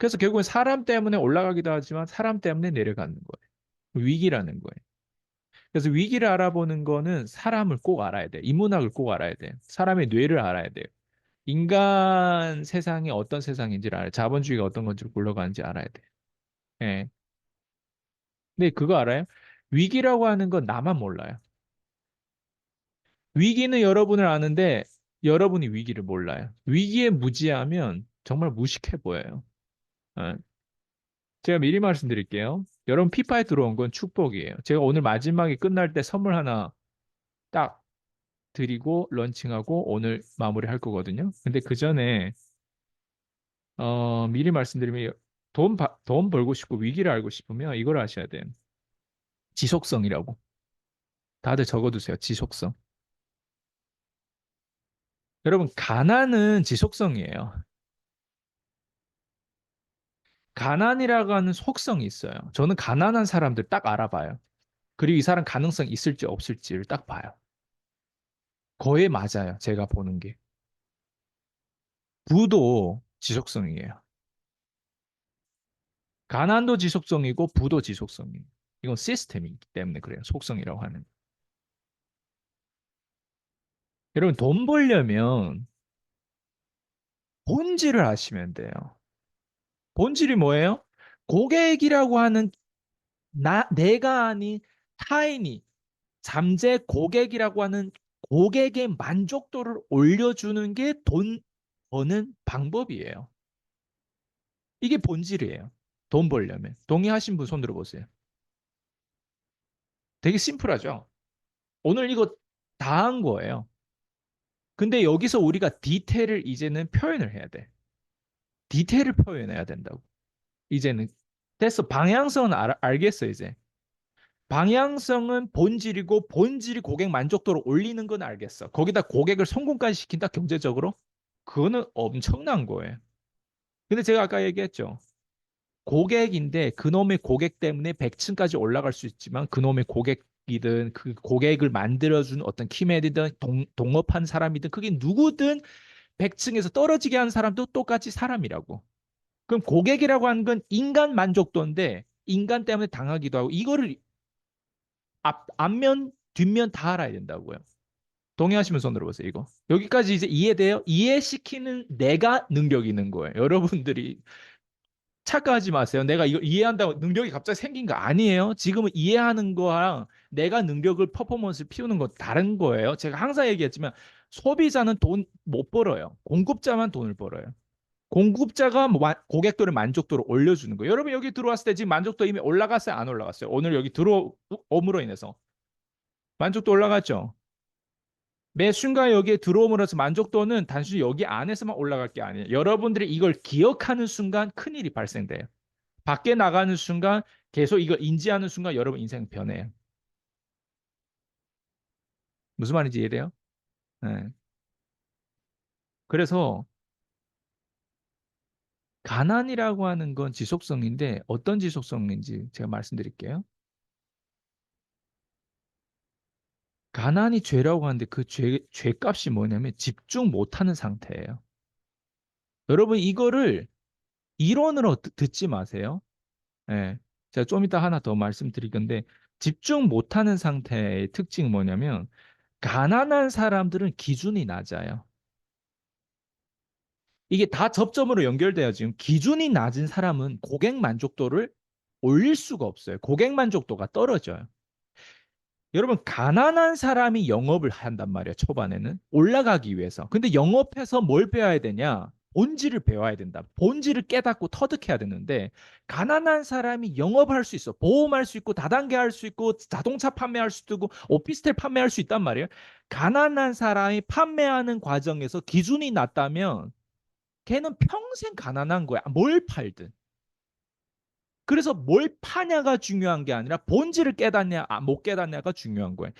그래서 결국은 사람 때문에 올라가기도 하지만 사람 때문에 내려가는 거예요. 위기라는 거예요. 그래서 위기를 알아보는 거는 사람을 꼭 알아야 돼. 인문학을 꼭 알아야 돼. 사람의 뇌를 알아야 돼요. 인간 세상이 어떤 세상인지를 알아야 돼. 자본주의가 어떤 건지를 굴러가는지 알아야 돼. 예. 근데 그거 알아요? 위기라고 하는 건 나만 몰라요. 위기는 여러분을 아는데 여러분이 위기를 몰라요. 위기에 무지하면 정말 무식해 보여요. 어. 제가 미리 말씀드릴게요. 여러분 피파에 들어온 건 축복이에요. 제가 오늘 마지막에 끝날 때 선물 하나 딱 드리고 런칭하고 오늘 마무리할 거거든요. 근데 그 전에 미리 말씀드리면 돈 벌고 싶고 위기를 알고 싶으면 이걸 아셔야 돼요. 지속성이라고. 다들 적어두세요. 지속성. 여러분 가난은 지속성이에요. 가난이라고 하는 속성이 있어요. 저는 가난한 사람들 딱 알아봐요. 그리고 이 사람 가능성 있을지 없을지를 딱 봐요. 거의 맞아요. 제가 보는 게. 부도 지속성이에요. 가난도 지속성이고 부도 지속성이에요. 이건 시스템이기 때문에 그래요. 속성이라고 하는. 여러분 돈 벌려면 본질을 아시면 돼요. 본질이 뭐예요? 고객이라고 하는 내가 아닌 타인이 잠재 고객이라고 하는 고객의 만족도를 올려주는 게 돈 버는 방법이에요. 이게 본질이에요. 돈 벌려면. 동의하신 분 손 들어보세요. 되게 심플하죠? 오늘 이거 다 한 거예요. 근데 여기서 우리가 디테일을 이제는 표현을 해야 돼. 디테일을 표현해야 된다고. 이제는. 됐어. 방향성은 알겠어, 이제. 방향성은 본질이고 본질이 고객 만족도를 올리는 건 알겠어. 거기다 고객을 성공까지 시킨다, 경제적으로? 그거는 엄청난 거예요. 근데 제가 아까 얘기했죠. 고객인데 그놈의 고객 때문에 100층까지 올라갈 수 있지만 그놈의 고객이든 그 고객을 만들어준 어떤 키맨이든 동업한 사람이든 그게 누구든 100층에서 떨어지게 하는 사람도 똑같이 사람이라고. 그럼 고객이라고 하는 건 인간 만족도인데 인간 때문에 당하기도 하고 이거를 앞면 뒷면 다 알아야 된다고요. 동의하시면 손 들어보세요, 이거. 여기까지 이제 이해돼요? 이해시키는 내가 능력이 있는 거예요. 여러분들이 착각하지 마세요. 내가 이거 이해한다고 능력이 갑자기 생긴 거 아니에요. 지금은 이해하는 거랑 내가 능력을 퍼포먼스를 피우는 거 다른 거예요. 제가 항상 얘기했지만 소비자는 돈 못 벌어요. 공급자만 돈을 벌어요. 공급자가 고객들의 만족도를 올려주는 거예요. 여러분 여기 들어왔을 때 지금 만족도 이미 올라갔어요? 안 올라갔어요? 오늘 여기 들어옴으로 인해서 만족도 올라갔죠? 매 순간 여기에 들어옴으로써 만족도는 단순히 여기 안에서만 올라갈 게 아니에요. 여러분들이 이걸 기억하는 순간 큰일이 발생돼요. 밖에 나가는 순간 계속 이걸 인지하는 순간 여러분 인생 변해요. 무슨 말인지 이해돼요? 네. 그래서 가난이라고 하는 건 지속성인데 어떤 지속성인지 제가 말씀드릴게요. 가난이 죄라고 하는데 그 죄값이 뭐냐면 집중 못하는 상태예요. 여러분 이거를 이론으로 듣지 마세요. 예. 제가 좀 이따 하나 더 말씀드릴 건데 집중 못하는 상태의 특징이 뭐냐면 가난한 사람들은 기준이 낮아요. 이게 다 접점으로 연결돼요. 지금 기준이 낮은 사람은 고객 만족도를 올릴 수가 없어요. 고객 만족도가 떨어져요. 여러분, 가난한 사람이 영업을 한단 말이에요. 초반에는 올라가기 위해서. 근데 영업해서 뭘 배워야 되냐? 본질을 배워야 된다. 본질을 깨닫고 터득해야 되는데 가난한 사람이 영업을 할 수 있어. 보험할 수 있고 다단계 할 수 있고 자동차 판매할 수도 있고 오피스텔 판매할 수 있단 말이에요. 가난한 사람이 판매하는 과정에서 기준이 낮다면 걔는 평생 가난한 거야. 뭘 팔든. 그래서 뭘 파냐가 중요한 게 아니라 본질을 깨닫냐, 못 깨닫냐가 중요한 거예요.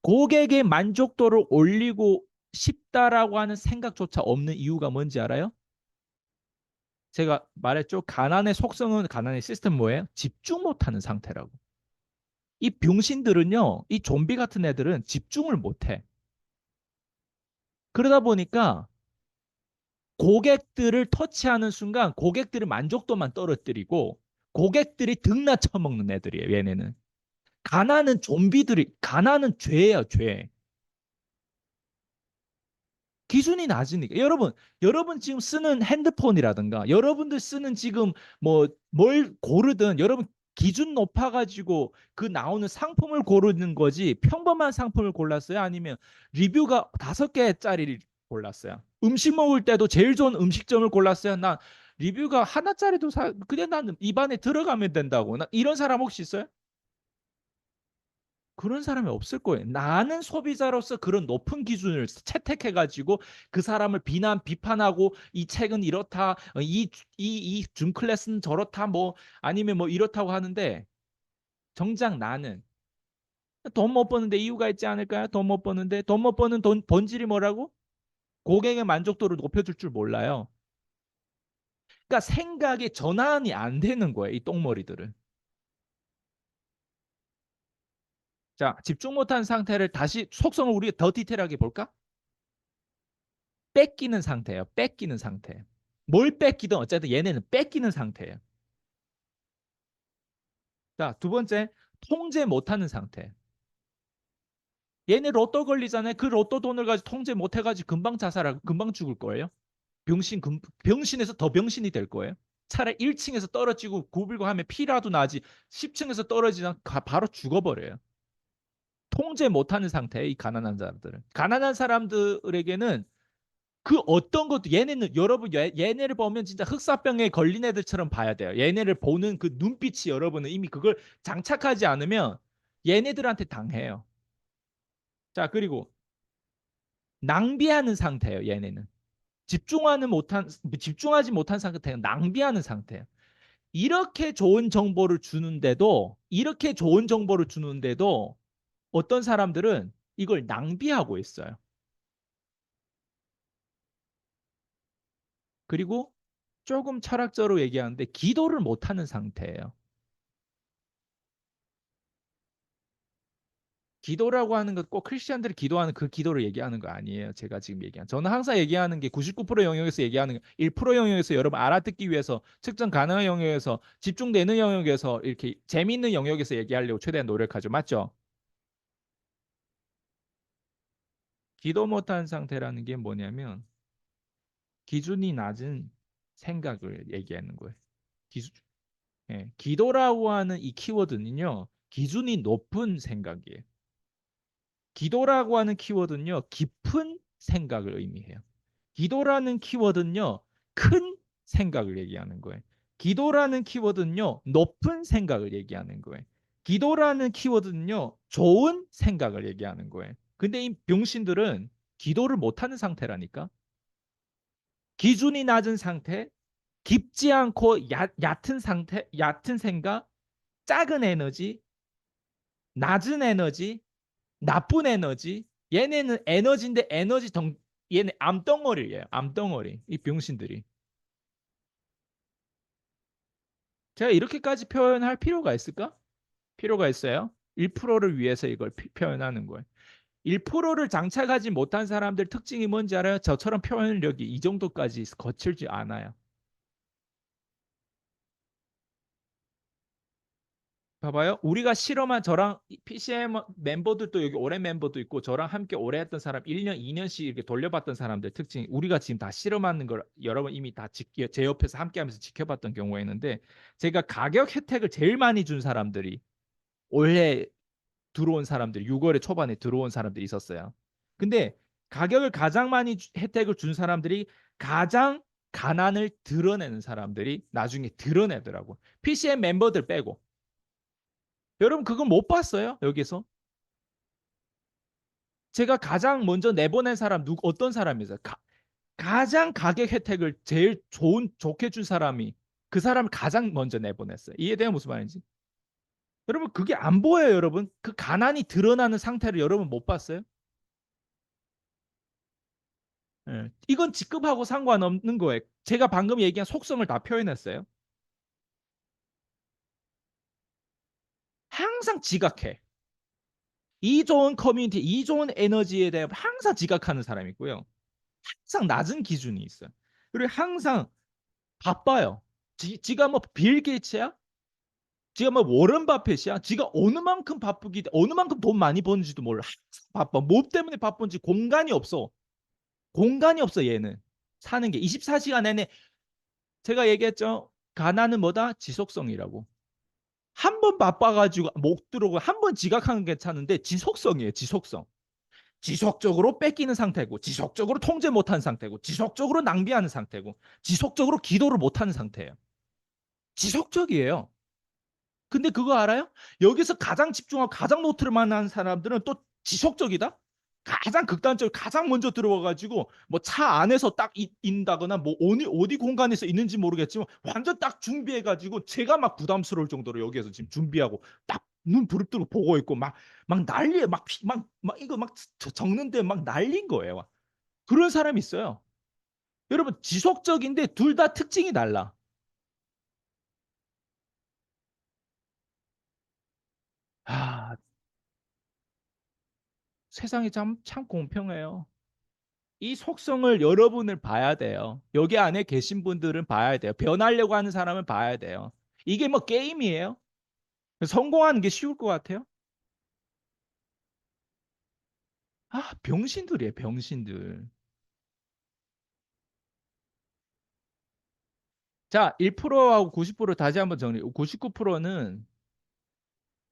고객의 만족도를 올리고 싶다라고 하는 생각조차 없는 이유가 뭔지 알아요? 제가 말했죠. 가난의 속성은 가난의 시스템 뭐예요? 집중 못하는 상태라고. 이 병신들은요, 이 좀비 같은 애들은 집중을 못해. 그러다 보니까 고객들을 터치하는 순간 고객들의 만족도만 떨어뜨리고 고객들이 등나 처먹는 애들이에요. 얘네는. 가난은 좀비들이, 가난은 죄예요, 죄. 기준이 낮으니까. 여러분 지금 쓰는 핸드폰이라든가 여러분들 쓰는 지금 뭐 뭘 고르든 여러분 기준 높아가지고 그 나오는 상품을 고르는 거지 평범한 상품을 골랐어요? 아니면 리뷰가 5개짜리를 골랐어요? 음식 먹을 때도 제일 좋은 음식점을 골랐어요? 난 리뷰가 하나짜리도 그냥 나는 입안에 들어가면 된다고. 나 이런 사람 혹시 있어요? 그런 사람이 없을 거예요. 나는 소비자로서 그런 높은 기준을 채택해가지고 그 사람을 비판하고 이 책은 이렇다, 이 준클래스는 저렇다, 뭐 아니면 뭐 이렇다고 하는데 정작 나는 돈 못 버는데 이유가 있지 않을까요? 돈 못 버는데 돈 못 버는 돈 본질이 뭐라고? 고객의 만족도를 높여줄 줄 몰라요. 그러니까 생각의 전환이 안 되는 거예요. 이 똥머리들은. 자, 집중 못한 상태를 다시 속성을 우리가 더 디테일하게 볼까? 뺏기는 상태예요. 뺏기는 상태. 뭘 뺏기든 어쨌든 얘네는 뺏기는 상태예요. 자, 두 번째, 통제 못하는 상태. 얘네 로또 걸리잖아요. 그 로또 돈을 가지고 통제 못해가지고 금방 자살하고 금방 죽을 거예요. 병신에서 더 병신이 될 거예요. 차라리 1층에서 떨어지고 굽을고 하면 피라도 나지 10층에서 떨어지면 바로 죽어버려요. 통제 못하는 상태에 이 가난한 사람들은. 가난한 사람들에게는 그 어떤 것도 얘네는 여러분 얘네를 보면 진짜 흑사병에 걸린 애들처럼 봐야 돼요. 얘네를 보는 그 눈빛이 여러분은 이미 그걸 장착하지 않으면 얘네들한테 당해요. 자, 그리고 낭비하는 상태예요. 얘네는 집중하지 못한 상태는 낭비하는 상태예요. 이렇게 좋은 정보를 주는데도 어떤 사람들은 이걸 낭비하고 있어요. 그리고 조금 철학적으로 얘기하는데 기도를 못하는 상태예요. 기도라고 하는 것 꼭 크리스천들이 기도하는 그 기도를 얘기하는 거 아니에요. 제가 지금 얘기한. 저는 항상 얘기하는 게 99% 영역에서 얘기하는 1% 영역에서 여러분 알아듣기 위해서 측정 가능한 영역에서 집중되는 영역에서 이렇게 재미있는 영역에서 얘기하려고 최대한 노력하죠. 맞죠? 기도 못한 상태라는 게 뭐냐면 기준이 낮은 생각을 얘기하는 거예요. 기준, 기도라고 하는 이 키워드는요. 기준이 높은 생각이에요. 기도라고 하는 키워드는요. 깊은 생각을 의미해요. 기도라는 키워드는요. 큰 생각을 얘기하는 거예요. 기도라는 키워드는요. 높은 생각을 얘기하는 거예요. 기도라는 키워드는요. 좋은 생각을 얘기하는 거예요. 근데 이 병신들은 기도를 못하는 상태라니까. 기준이 낮은 상태, 깊지 않고 얕은 상태, 얕은 생각, 작은 에너지, 낮은 에너지, 나쁜 에너지. 얘네는 에너지인데 얘네 암덩어리예요. 암덩어리. 이 병신들이. 제가 이렇게까지 표현할 필요가 있을까? 필요가 있어요. 1%를 위해서 이걸 표현하는 거예요. 1%를 장착하지 못한 사람들 특징이 뭔지 알아요? 저처럼 표현력이 이 정도까지 거칠지 않아요. 봐봐요. 우리가 실험한 저랑 PCM 멤버들도 여기 오랜 멤버도 있고 저랑 함께 오래 했던 사람 1년, 2년씩 이렇게 돌려봤던 사람들 특징 우리가 지금 다 실험하는 걸 여러분 이미 다 제 옆에서 함께 하면서 지켜봤던 경우가 있는데 제가 가격 혜택을 제일 많이 준 사람들이 올해 들어온 사람들 6월에 초반에 들어온 사람들이 있었어요. 근데 가격을 가장 많이 혜택을 준 사람들이 가장 가난을 드러내는 사람들이 나중에 드러내더라고. PCM 멤버들 빼고. 여러분 그건 못 봤어요? 여기서? 제가 가장 먼저 내보낸 사람 어떤 사람이세요? 가장 가격 혜택을 제일 좋게 준 사람이 그 사람을 가장 먼저 내보냈어요. 이해돼요? 무슨 말인지? 여러분 그게 안 보여요, 여러분. 그 가난이 드러나는 상태를 여러분 못 봤어요? 예. 이건 직급하고 상관없는 거예요. 제가 방금 얘기한 속성을 다 표현했어요. 항상 지각해. 이 좋은 커뮤니티, 이 좋은 에너지에 대해 항상 지각하는 사람이 있고요. 항상 낮은 기준이 있어요. 그리고 항상 바빠요. 지가 뭐 빌 게이츠야? 지가 뭐 워런 바펫이야? 지가 어느 만큼 바쁘기, 어느 만큼 돈 많이 버는지도 몰라. 항상 바빠. 뭐 때문에 바쁜지 공간이 없어. 공간이 없어, 얘는. 사는 게 24시간 내내. 제가 얘기했죠. 가난은 뭐다? 지속성이라고. 한 번 바빠가지고 못 들어오고 한 번 지각하는 게 괜찮은데 지속성이에요. 지속성. 지속적으로 뺏기는 상태고, 지속적으로 통제 못하는 상태고, 지속적으로 낭비하는 상태고, 지속적으로 기도를 못하는 상태예요. 지속적이에요. 근데 그거 알아요? 여기서 가장 집중하고 가장 노트를 만난 사람들은 또 지속적이다? 가장 극단적으로 가장 먼저 들어와가지고 뭐 차 안에서 딱 있다거나 뭐 어디 공간에서 있는지 모르겠지만 완전 딱 준비해가지고 제가 막 부담스러울 정도로 여기에서 지금 준비하고 딱 눈 부릅뜨고 보고 있고 막 난리에 막 이거 막 적는데 막 난린 거예요. 그런 사람이 있어요. 여러분 지속적인데 둘 다 특징이 달라. 아, 세상이 참 공평해요. 이 속성을 여러분을 봐야 돼요. 여기 안에 계신 분들은 봐야 돼요. 변하려고 하는 사람은 봐야 돼요. 이게 뭐 게임이에요? 성공하는 게 쉬울 것 같아요? 아, 병신들이에요, 병신들. 자, 1%하고 90% 다시 한번 정리. 99%는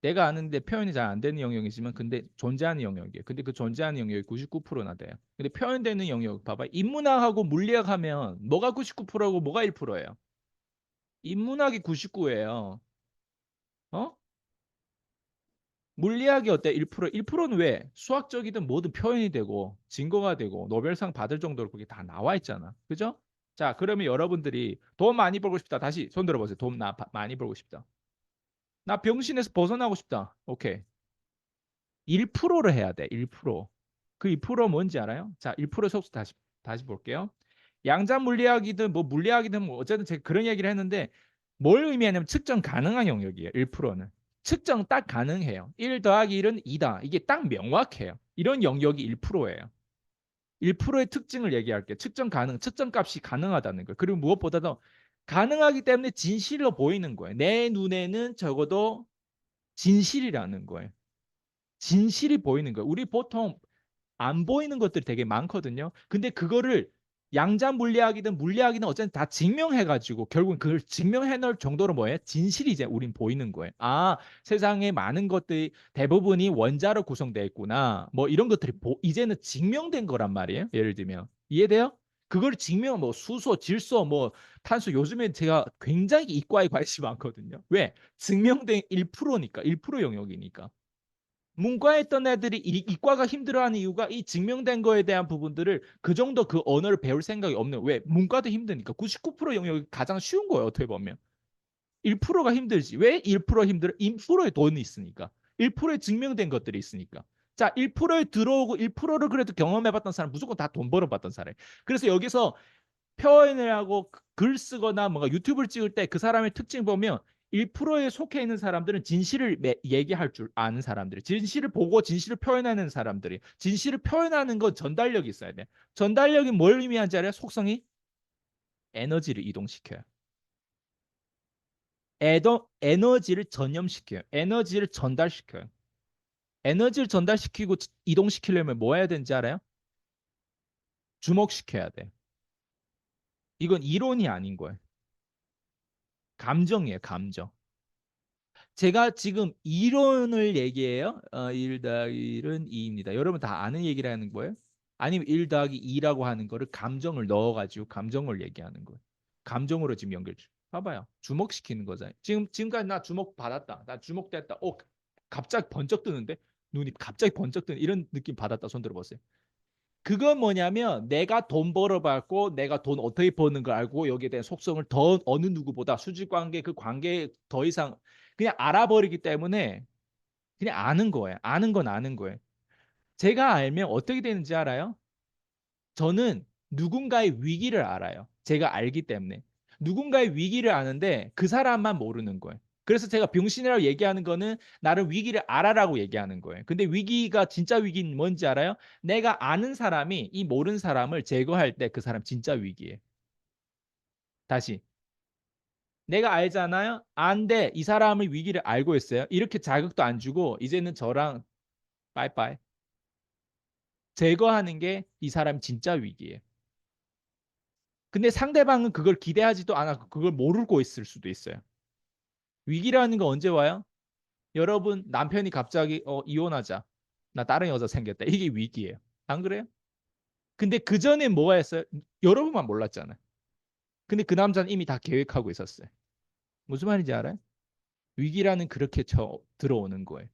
내가 아는데 표현이 잘 안 되는 영역이지만 근데 존재하는 영역이에요. 근데 그 존재하는 영역이 99%나 돼요. 근데 표현되는 영역 봐봐. 인문학하고 물리학 하면 뭐가 99%고 뭐가 1%예요? 인문학이 99예요. 어? 물리학이 어때? 1%. 1%는 왜? 수학적이든 뭐든 표현이 되고 증거가 되고 노벨상 받을 정도로 그게 다 나와 있잖아. 그죠? 자, 그러면 여러분들이 돈 많이 벌고 싶다. 다시 손 들어보세요. 돈 많이 벌고 싶다. 나 병신에서 벗어나고 싶다. 오케이. 1%를 해야 돼. 1%. 그 1% 뭔지 알아요? 자, 1% 속수 다시 볼게요. 양자 물리학이든 뭐 물리학이든 뭐 어쨌든 제가 그런 얘기를 했는데 뭘 의미하냐면 측정 가능한 영역이에요. 1%는. 측정 딱 가능해요. 1 더하기 1은 2다. 이게 딱 명확해요. 이런 영역이 1%예요. 1%의 특징을 얘기할게요. 측정값이 가능하다는 거예요. 그리고 무엇보다도 가능하기 때문에 진실로 보이는 거예요. 내 눈에는 적어도 진실이라는 거예요. 진실이 보이는 거예요. 우리 보통 안 보이는 것들이 되게 많거든요. 근데 그거를 양자 물리학이든 물리학이든 어쨌든 다 증명해가지고 결국은 그걸 증명해낼 정도로 뭐예요? 진실이 이제 우린 보이는 거예요. 아, 세상에 많은 것들이 대부분이 원자로 구성되어 있구나. 뭐 이런 것들이 이제는 증명된 거란 말이에요. 예를 들면 이해돼요? 그걸 증명 뭐 수소, 질소, 뭐 탄소 요즘에 제가 굉장히 이과에 관심이 많거든요. 왜? 증명된 1%니까 1% 영역이니까. 문과에 있던 애들이 이과가 힘들어하는 이유가 이 증명된 거에 대한 부분들을 그 정도 그 언어를 배울 생각이 없는. 왜? 문과도 힘드니까 99% 영역이 가장 쉬운 거예요. 어떻게 보면 1%가 힘들지. 왜 1% 힘들어? 1%의 돈이 있으니까. 1%에 증명된 것들이 있으니까. 자, 1%에 들어오고 1%를 그래도 경험해봤던 사람 무조건 다 돈 벌어봤던 사람. 그래서 여기서 표현을 하고 글 쓰거나 뭔가 유튜브를 찍을 때 그 사람의 특징 보면 1%에 속해 있는 사람들은 진실을 얘기할 줄 아는 사람들이, 진실을 보고 진실을 표현하는 사람들이, 진실을 표현하는 건 전달력이 있어야 돼. 전달력이 뭘 의미하는지 알아요? 속성이 에너지를 이동시켜요. 에너지를 전염시켜요. 에너지를 전달시켜요. 에너지를 전달시키고 이동시키려면 뭐 해야 되는지 알아요? 주목시켜야 돼. 이건 이론이 아닌 거예요. 감정이에요, 감정. 제가 지금 이론을 얘기해요. 1 더하기 1은 2입니다. 여러분 다 아는 얘기를 하는 거예요? 아니면 1 더하기 2라고 하는 거를 감정을 넣어가지고 감정을 얘기하는 거예요. 감정으로 지금 연결. 봐봐요. 주목시키는 거잖아요. 지금까지 나 주목 받았다. 나 주목됐다. 갑자기 번쩍 뜨는데? 눈이 갑자기 번쩍 뜨는 이런 느낌 받았다. 손 들어보세요. 그건 뭐냐면 내가 돈 벌어봤고 내가 돈 어떻게 버는 걸 알고 여기에 대한 속성을 더 어느 누구보다 수직관계 그 관계에 더 이상 그냥 알아버리기 때문에 그냥 아는 거예요. 아는 건 아는 거예요. 제가 알면 어떻게 되는지 알아요? 저는 누군가의 위기를 알아요. 제가 알기 때문에. 누군가의 위기를 아는데 그 사람만 모르는 거예요. 그래서 제가 병신이라고 얘기하는 거는 나를 위기를 알아라고 얘기하는 거예요. 근데 위기가 진짜 위기는 뭔지 알아요? 내가 아는 사람이 이 모르는 사람을 제거할 때 그 사람 진짜 위기예요. 다시. 내가 알잖아요. 안 돼. 이 사람의 위기를 알고 있어요. 이렇게 자극도 안 주고 이제는 저랑 빠이빠이. 제거하는 게 이 사람 진짜 위기예요. 근데 상대방은 그걸 기대하지도 않았고 그걸 모르고 있을 수도 있어요. 위기라는 거 언제 와요? 여러분 남편이 갑자기 이혼하자. 나 다른 여자 생겼다. 이게 위기예요. 안 그래요? 근데 그 전에 뭐가 했어요? 여러분만 몰랐잖아요. 근데 그 남자는 이미 다 계획하고 있었어요. 무슨 말인지 알아요? 위기라는 그렇게 들어오는 거예요.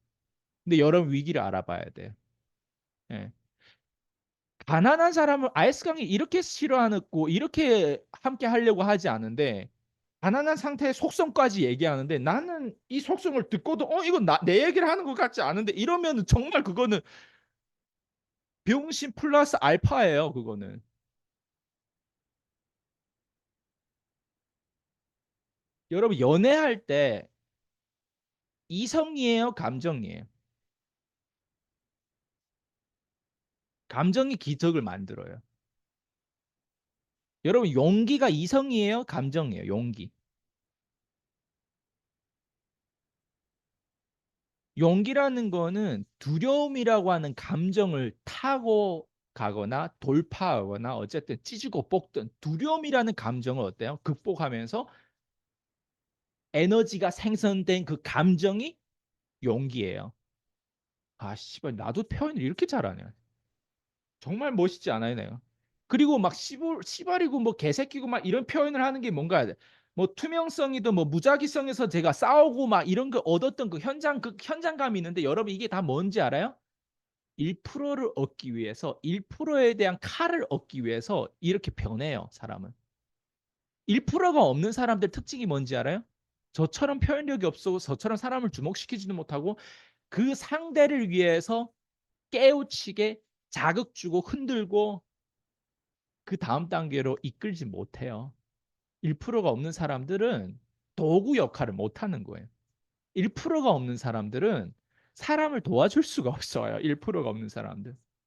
근데 여러분 위기를 알아봐야 돼요. 예. 가난한 사람을 아이스강이 이렇게 싫어하고 이렇게 함께 하려고 하지 않은데 가난한 상태의 속성까지 얘기하는데 나는 이 속성을 듣고도 이건 내 얘기를 하는 것 같지 않은데 이러면 정말 그거는 병신 플러스 알파예요. 그거는. 여러분 연애할 때 이성이에요, 감정이에요? 감정이 기적을 만들어요. 여러분 용기가 이성이에요, 감정이에요? 용기. 용기라는 거는 두려움이라고 하는 감정을 타고 가거나 돌파하거나 어쨌든 찢고 뽑든 두려움이라는 감정을 어때요? 극복하면서 에너지가 생성된 그 감정이 용기예요. 아, 씨발, 나도 표현을 이렇게 잘하네. 정말 멋있지 않아요, 내가? 그리고 막 씨발이고 뭐 개새끼고 막 이런 표현을 하는 게 뭔가 뭐 투명성이든 뭐 무작위성에서 제가 싸우고 막 이런 거 얻었던 그 현장감이 있는데 여러분 이게 다 뭔지 알아요? 1%를 얻기 위해서 1%에 대한 칼을 얻기 위해서 이렇게 변해요, 사람은. 1%가 없는 사람들 특징이 뭔지 알아요? 저처럼 표현력이 없고 저처럼 사람을 주목시키지도 못하고 그 상대를 위해서 깨우치게 자극 주고 흔들고 그 다음 단계로 이끌지 못해요. 1%가 없는 사람들은 도구 역할을 못하는 거예요. 1%가 없는 사람들은 사람을 도와줄 수가 없어요. 1%가 없는 사람들.